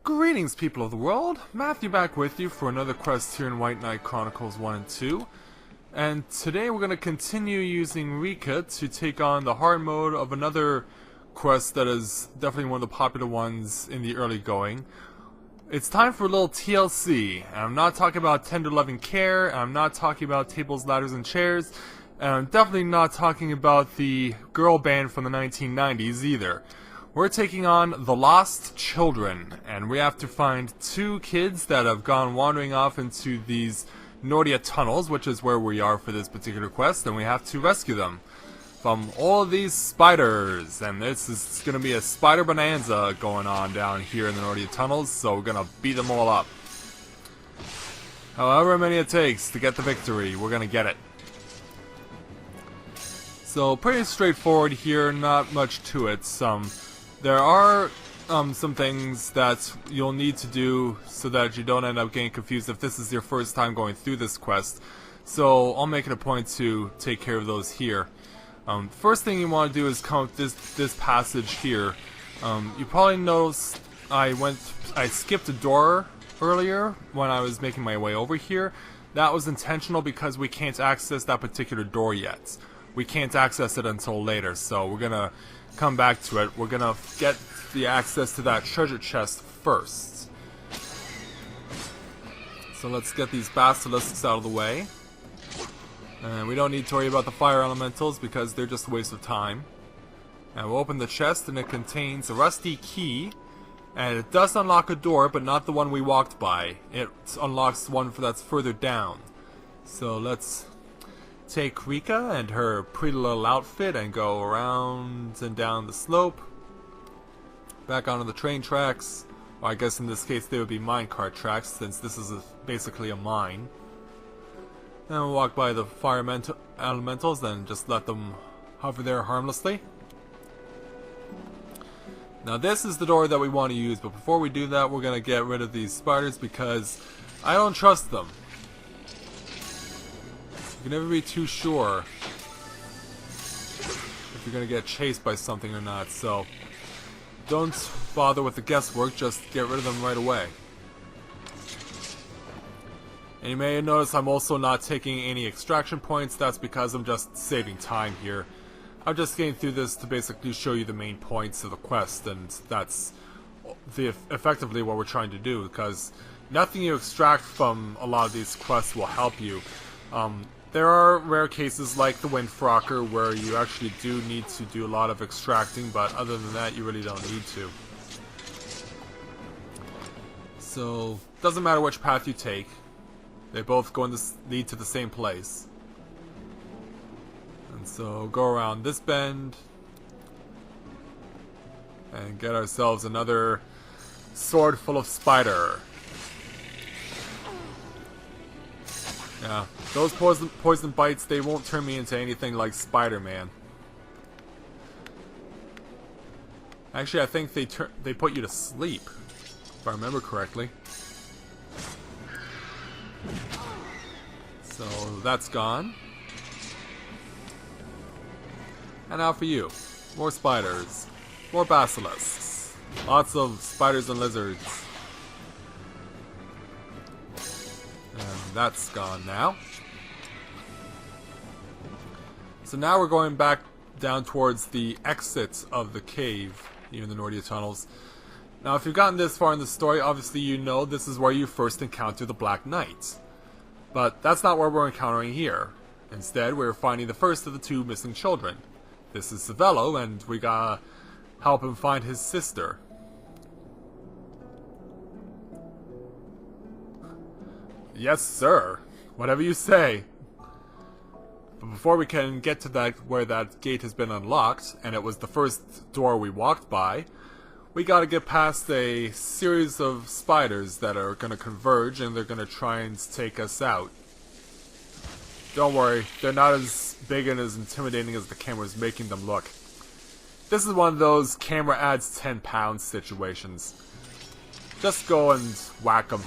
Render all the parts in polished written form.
Greetings, people of the world. Matthew back with you for another quest here in White Knight Chronicles 1 and 2. And today we're going to continue using Rika to take on the hard mode of another quest that is definitely one of the popular ones in the early going. It's time for a little TLC. And I'm not talking about tender loving care, and I'm not talking about tables, ladders, and chairs, and I'm definitely not talking about the girl band from the 1990s either. We're taking on the Lost Children, and we have to find two kids that have gone wandering off into these Nordia Tunnels, which is where we are for this particular quest, and we have to rescue them from all of these spiders. And this is going to be a spider bonanza going on down here in the Nordia Tunnels, so we're going to beat them all up. However many it takes to get the victory, we're going to get it. So pretty straightforward here, not much to it. There are some things that you'll need to do so that you don't end up getting confused if this is your first time going through this quest. So I'll make it a point to take care of those here. First thing you want to do is come up this passage here. You probably noticed I skipped a door earlier when I was making my way over here. That was intentional because we can't access that particular door yet. We can't access it until later, so we're gonna come back to it. We're gonna get the access to that treasure chest first. So let's get these basilisks out of the way. And we don't need to worry about the fire elementals because they're just a waste of time. And we'll open the chest, and it contains a rusty key. And it does unlock a door, but not the one we walked by. It unlocks one that's further down. So let's take Rika and her pretty little outfit and go around and down the slope. Back onto the train tracks. Or I guess in this case they would be minecart tracks, since this is basically a mine. And we'll walk by the fire elementals and just let them hover there harmlessly. Now this is the door that we want to use, but before we do that we're going to get rid of these spiders because I don't trust them. You can never be too sure if you're going to get chased by something or not, so don't bother with the guesswork, just get rid of them right away. And you may notice I'm also not taking any extraction points. That's because I'm just saving time here. I'm just getting through this to basically show you the main points of the quest, and that's effectively what we're trying to do, because nothing you extract from a lot of these quests will help you. There are rare cases like the Windfrocker where you actually do need to do a lot of extracting, but other than that you really don't need to. So, doesn't matter which path you take, they both lead to the same place. And so go around this bend and get ourselves another sword full of spider. Yeah, those poison bites, they won't turn me into anything like Spider-Man. Actually, I think they put you to sleep, if I remember correctly. So that's gone. And now for you. More spiders. More basilisks. Lots of spiders and lizards. And that's gone now. So now we're going back down towards the exit of the cave here in the Nordia Tunnels. Now if you've gotten this far in the story, obviously you know this is where you first encounter the Black Knight. But that's not what we're encountering here. Instead, we're finding the first of the two missing children. This is Savello, and we gotta help him find his sister. Yes, sir. Whatever you say. But before we can get to where that gate has been unlocked, and it was the first door we walked by, we gotta get past a series of spiders that are gonna converge, and they're gonna try and take us out. Don't worry, they're not as big and as intimidating as the camera's making them look. This is one of those camera adds 10 pounds situations. Just go and whack them.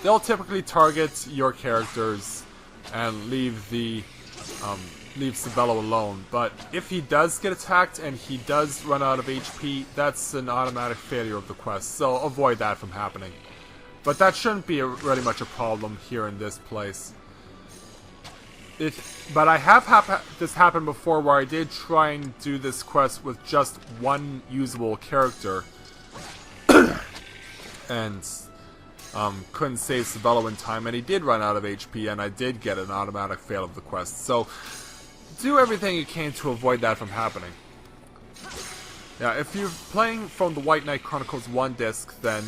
They'll typically target your characters and leave the leave Sabello alone. But if he does get attacked and he does run out of HP, that's an automatic failure of the quest, so avoid that from happening. But that shouldn't be really much a problem here in this place. But I have this happen before where I did try and do this quest with just one usable character. And couldn't save Sabello in time, and he did run out of HP, and I did get an automatic fail of the quest. So do everything you can to avoid that from happening. Yeah, if you're playing from the White Knight Chronicles 1 disc, then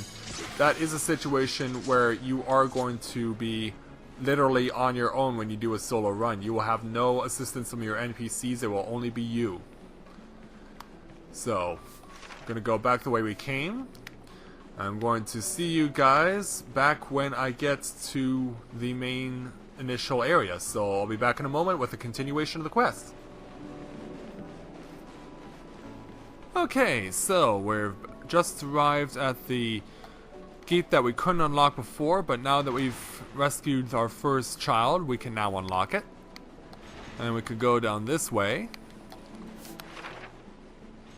that is a situation where you are going to be literally on your own when you do a solo run. You will have no assistance from your NPCs, it will only be you. So, I'm gonna go back the way we came. I'm going to see you guys back when I get to the main initial area. So I'll be back in a moment with a continuation of the quest. Okay, so we've just arrived at the gate that we couldn't unlock before, but now that we've rescued our first child, we can now unlock it. And we could go down this way.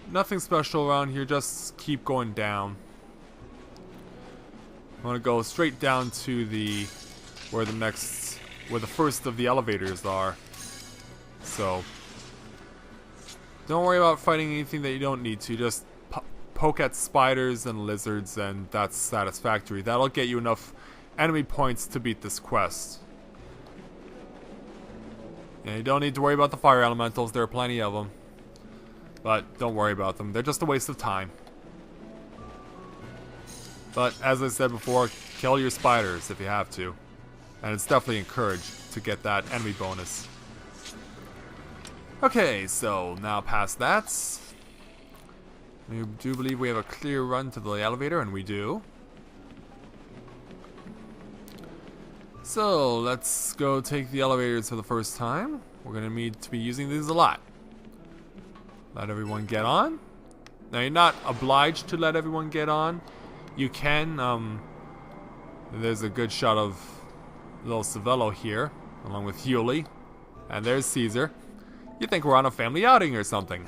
Nothing special around here, just keep going down. I want to go straight down to where the first of the elevators are. So don't worry about fighting anything that you don't need to. Just poke at spiders and lizards, and that's satisfactory. That'll get you enough enemy points to beat this quest. And you don't need to worry about the fire elementals. There are plenty of them. But don't worry about them. They're just a waste of time. But as I said before, kill your spiders if you have to. And it's definitely encouraged to get that enemy bonus. Okay, so now past that, we do believe we have a clear run to the elevator, and we do. So let's go take the elevators for the first time. We're going to need to be using these a lot. Let everyone get on. Now you're not obliged to let everyone get on. You can, there's a good shot of little Sabello here, along with Yuli. And there's Caesar. You think we're on a family outing or something.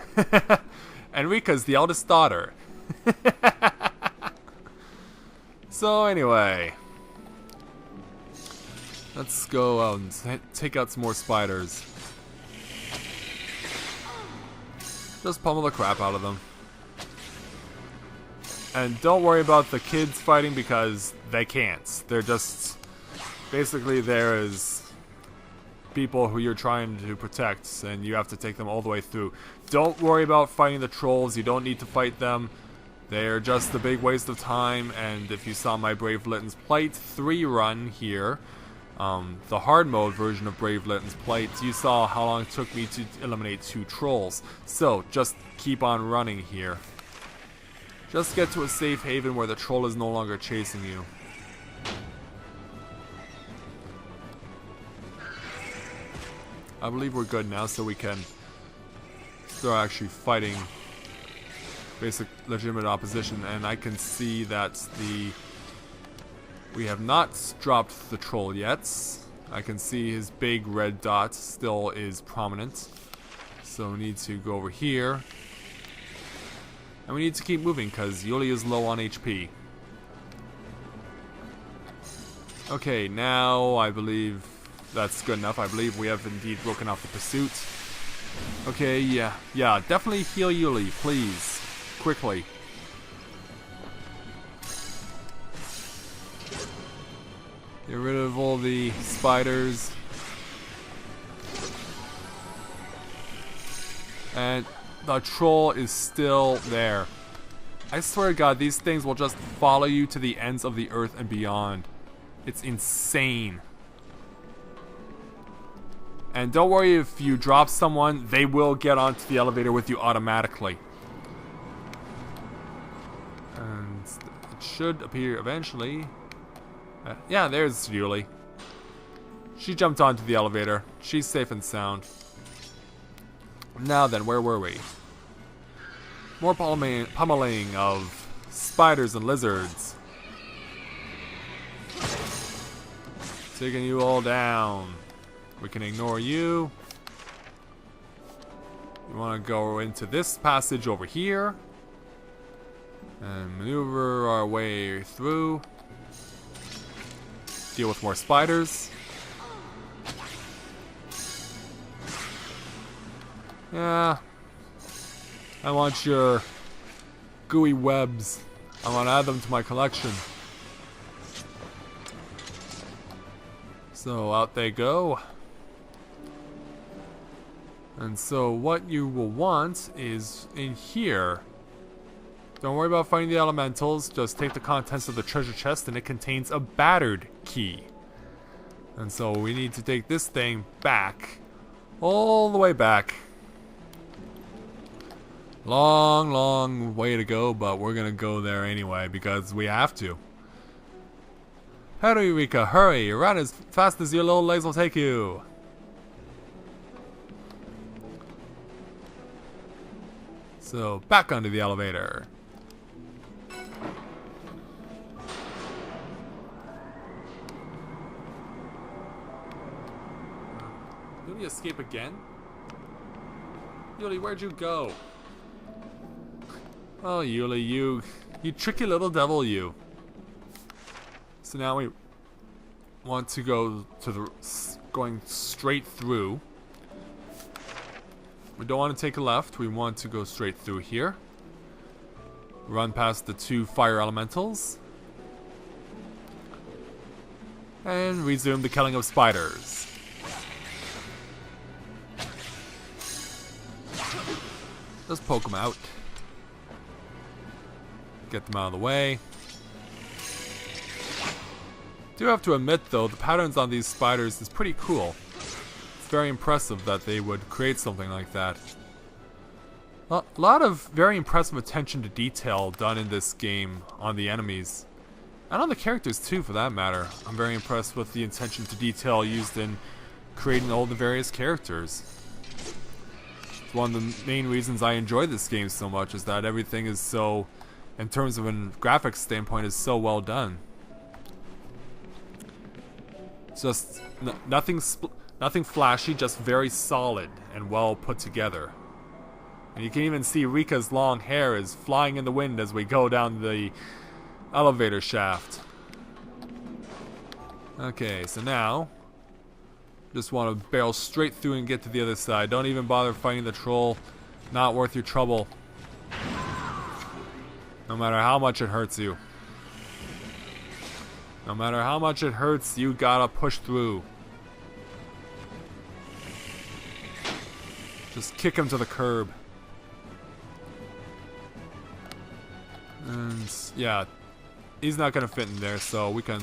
And Rika's the eldest daughter. So anyway, let's go out and take out some more spiders. Just pummel the crap out of them. And don't worry about the kids fighting, because they can't. They're just basically there as people who you're trying to protect, and you have to take them all the way through. Don't worry about fighting the trolls. You don't need to fight them. They're just a big waste of time. And if you saw my Brave Litten's Plight 3 run here, the hard mode version of Brave Litten's Plight, you saw how long it took me to eliminate 2 trolls. So just keep on running here. Just get to a safe haven where the troll is no longer chasing you. I believe we're good now, so we can start actually fighting basic legitimate opposition. And I can see that we have not dropped the troll yet. I can see his big red dot still is prominent. So we need to go over here. And we need to keep moving because Yuli is low on HP. Okay, now I believe that's good enough. I believe we have indeed broken off the pursuit. Okay, yeah, definitely heal Yuli, please. Quickly. Get rid of all the spiders. And the troll is still there. I swear to God, these things will just follow you to the ends of the earth and beyond. It's insane. And don't worry, if you drop someone, they will get onto the elevator with you automatically. And it should appear eventually. Yeah, there's Yuli. She jumped onto the elevator. She's safe and sound. Now then, where were we? More pummeling of spiders and lizards. Taking you all down. We can ignore you. We want to go into this passage over here. And maneuver our way through. Deal with more spiders. Yeah. I want your gooey webs. I want to add them to my collection. So out they go. And so what you will want is in here. Don't worry about finding the elementals. Just take the contents of the treasure chest and it contains a battered key. And so we need to take this thing back. All the way back. Long, long way to go, but we're gonna go there anyway because we have to. Hurry, Rika, hurry! Run as fast as your little legs will take you! So, back onto the elevator. Did we escape again? Yuli, where'd you go? Oh, Yuli, you tricky little devil, you. So now we want to go to the going straight through. We don't want to take a left. We want to go straight through here. Run past the 2 fire elementals. And resume the killing of spiders. Just poke them out. Get them out of the way. Do have to admit though, the patterns on these spiders is pretty cool. It's very impressive that they would create something like that. A lot of very impressive attention to detail done in this game on the enemies. And on the characters too, for that matter. I'm very impressed with the attention to detail used in creating all the various characters. It's one of the main reasons I enjoy this game so much, is that everything is so, in terms of a graphics standpoint, is so well done. Just nothing flashy, just very solid and well put together. And you can even see Rika's long hair is flying in the wind as we go down the elevator shaft. Okay, so now just want to barrel straight through and get to the other side. Don't even bother fighting the troll. Not worth your trouble. No matter how much it hurts you. No matter how much it hurts, you gotta push through. Just kick him to the curb. And yeah, he's not gonna fit in there, so we can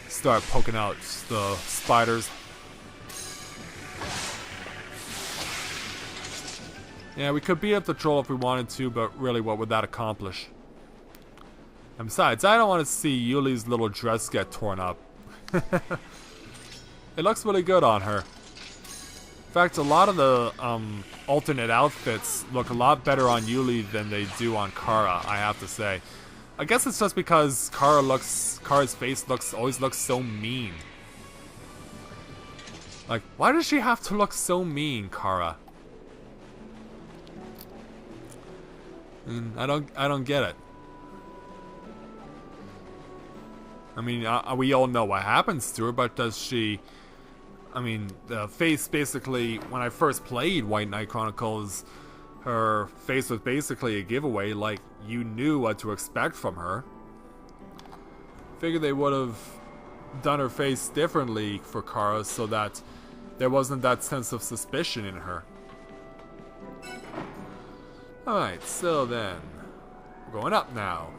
start poking out the spiders. Yeah, we could beat up the troll if we wanted to, but really what would that accomplish? And besides, I don't want to see Yuli's little dress get torn up. It looks really good on her. In fact, a lot of the alternate outfits look a lot better on Yuli than they do on Kara, I have to say. I guess it's just because Kara's face always looks so mean. Like, why does she have to look so mean, Kara? I don't get it. I mean, we all know what happens to her, but does she... I mean, the face basically, when I first played White Knight Chronicles, her face was basically a giveaway, like, you knew what to expect from her. Figured they would have done her face differently for Kara so that there wasn't that sense of suspicion in her. Alright, so then, we're going up now.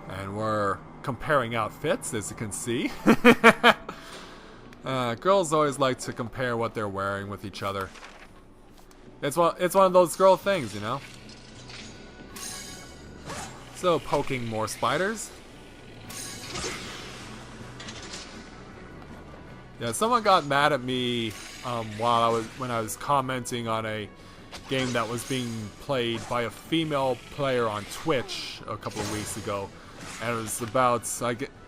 And we're comparing outfits, as you can see. Girls always like to compare what they're wearing with each other. It's one of those girl things, you know? So, poking more spiders. Yeah, someone got mad at me when I was commenting on a game that was being played by a female player on Twitch a couple of weeks ago. And it was about,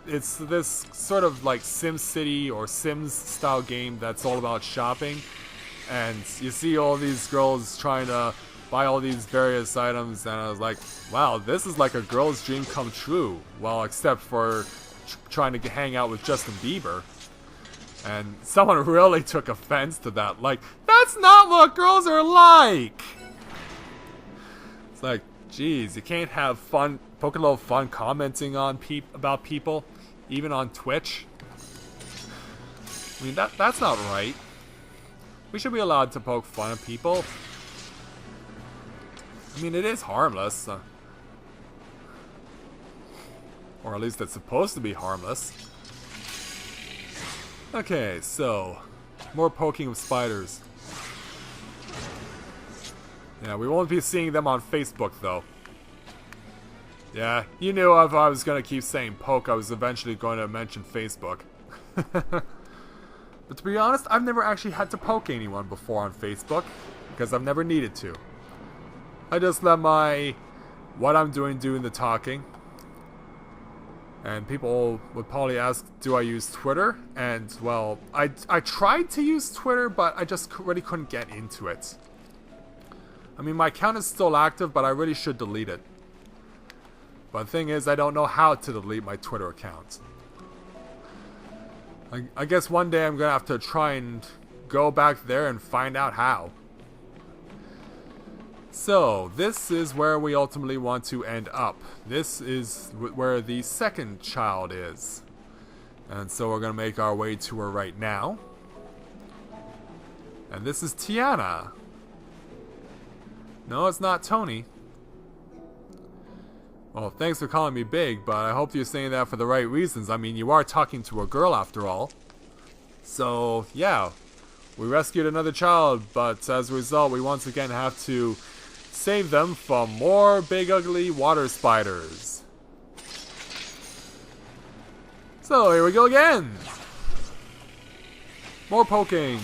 it's this sort of like SimCity or Sims style game that's all about shopping. and you see all these girls trying to buy all these various items, and I was like, wow, this is like a girl's dream come true. Well, except for trying to hang out with Justin Bieber. And someone really took offense to that. Like, that's not what girls are like! It's like, geez, you can't have fun, poke a little fun commenting on about people, even on Twitch. I mean, that's not right. We should be allowed to poke fun at people. I mean, it is harmless. Or at least it's supposed to be harmless. Okay, so more poking of spiders. Yeah, we won't be seeing them on Facebook, though. Yeah, you knew if I was going to keep saying poke, I was eventually going to mention Facebook. But to be honest, I've never actually had to poke anyone before on Facebook, because I've never needed to. I just let what I'm doing the talking. And people would probably ask, do I use Twitter? And, well, I tried to use Twitter, but I just really couldn't get into it. I mean, my account is still active, but I really should delete it. But the thing is, I don't know how to delete my Twitter account. I guess one day I'm going to have to try and go back there and find out how. So, this is where we ultimately want to end up. This is where the second child is. And so we're going to make our way to her right now. And this is Tiana. No, it's not Tony. Well, thanks for calling me big, but I hope you're saying that for the right reasons. I mean, you are talking to a girl after all. So, yeah. We rescued another child, but as a result, we once again have to save them from more big ugly water spiders. So, here we go again. More poking.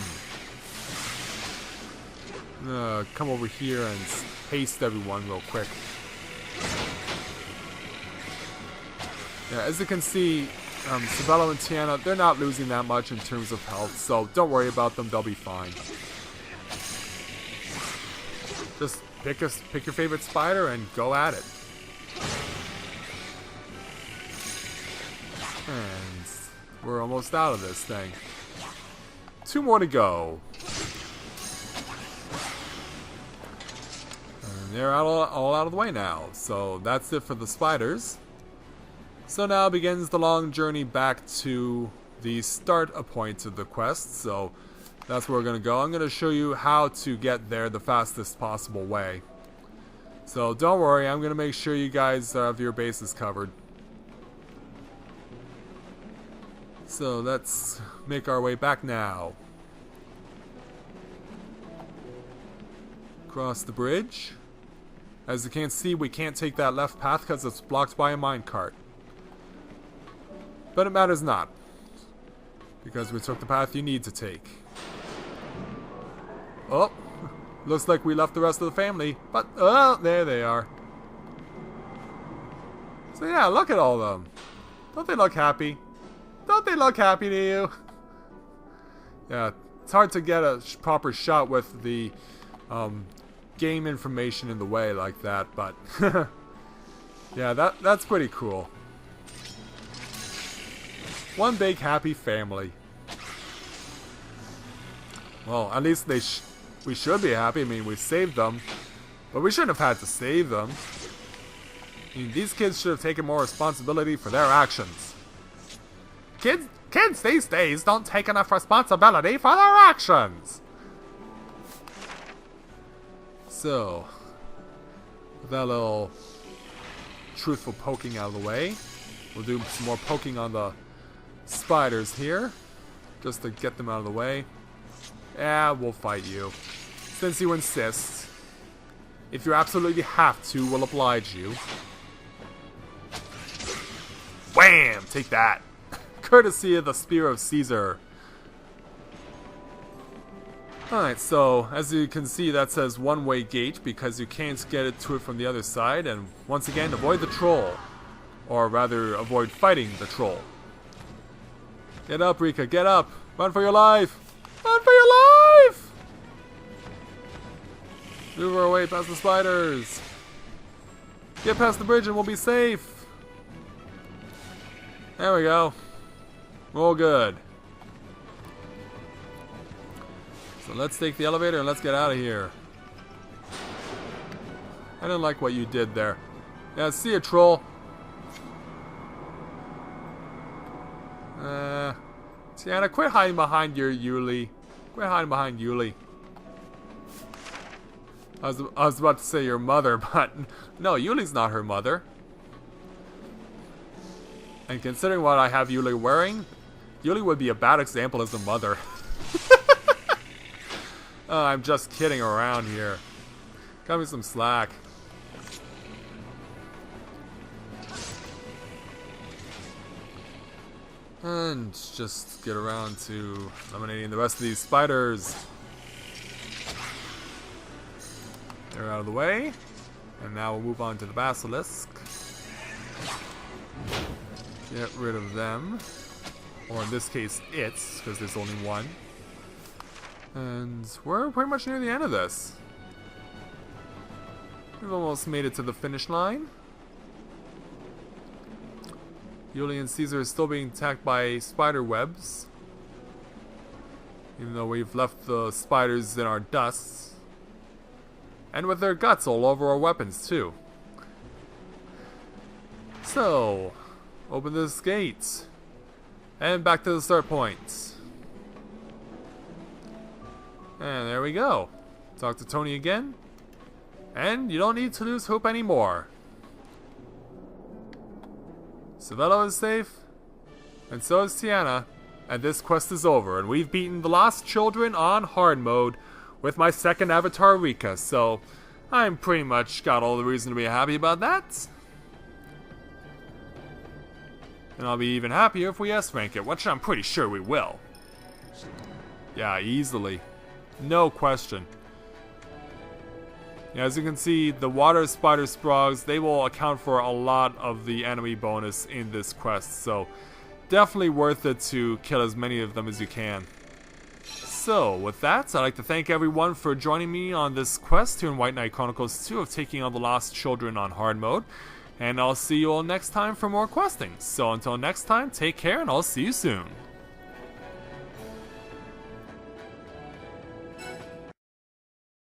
Come over here and haste everyone real quick. Yeah, as you can see, Sabella and Tiana, they're not losing that much in terms of health, so don't worry about them, they'll be fine. Just pick your favorite spider and go at it. And we're almost out of this thing. 2 more to go. And they're all out of the way now, so that's it for the spiders. So now begins the long journey back to the start point of the quest, so that's where we're going to go. I'm going to show you how to get there the fastest possible way. So don't worry, I'm going to make sure you guys have your bases covered. So let's make our way back now. Cross the bridge. As you can see, we can't take that left path because it's blocked by a minecart. But it matters not, because we took the path you need to take. Oh, looks like we left the rest of the family, but there they are. So yeah, look at all of them. Don't they look happy? Don't they look happy to you? Yeah, it's hard to get a proper shot with the game information in the way like that, but yeah, that's pretty cool. One big happy family. Well, at least we should be happy. I mean, we saved them, but we shouldn't have had to save them. I mean, these kids should have taken more responsibility for their actions. Kids these days don't take enough responsibility for their actions. So, with that little truthful poking out of the way, we'll do some more poking on the spiders here, just to get them out of the way. Yeah, we'll fight you, since you insist. If you absolutely have to, we'll oblige you. Wham! Take that! Courtesy of the Spear of Caesar. Alright, so, as you can see, that says one-way gate, because you can't get it to it from the other side, and once again, avoid the troll. Or rather, avoid fighting the troll. Get up, Rika, get up! Run for your life! Run for your life! Move our way past the spiders. Get past the bridge and we'll be safe. There we go. We're all good. So let's take the elevator and let's get out of here. I didn't like what you did there. Yeah, see ya, troll. Tiana, quit hiding behind your Yuli. Quit hiding behind Yuli. I was about to say your mother, but no, Yuli's not her mother. And considering what I have Yuli wearing, Yuli would be a bad example as a mother. I'm just kidding around here. Cut me some slack. And just get around to eliminating the rest of these spiders. They're out of the way. And now we'll move on to the basilisk. Get rid of them. Or in this case, it's, because there's only one. And we're pretty much near the end of this. We've almost made it to the finish line. Yuli and Caesar is still being attacked by spider webs. Even though we've left the spiders in our dust. And with their guts all over our weapons too. So, open this gate. And back to the start point. And there we go. Talk to Tony again. And you don't need to lose hope anymore. Savello is safe. And so is Tiana. And this quest is over. And we've beaten the Lost Children on hard mode with my second avatar, Rika. So, I'm pretty much got all the reason to be happy about that. And I'll be even happier if we S-rank it, which I'm pretty sure we will. Yeah, easily. No question. Yeah, as you can see, the water spider sprogs, they will account for a lot of the enemy bonus in this quest. So, definitely worth it to kill as many of them as you can. So, with that, I'd like to thank everyone for joining me on this quest here in White Knight Chronicles 2 of taking on the Lost Children on hard mode. And I'll see you all next time for more questing. So until next time, take care and I'll see you soon.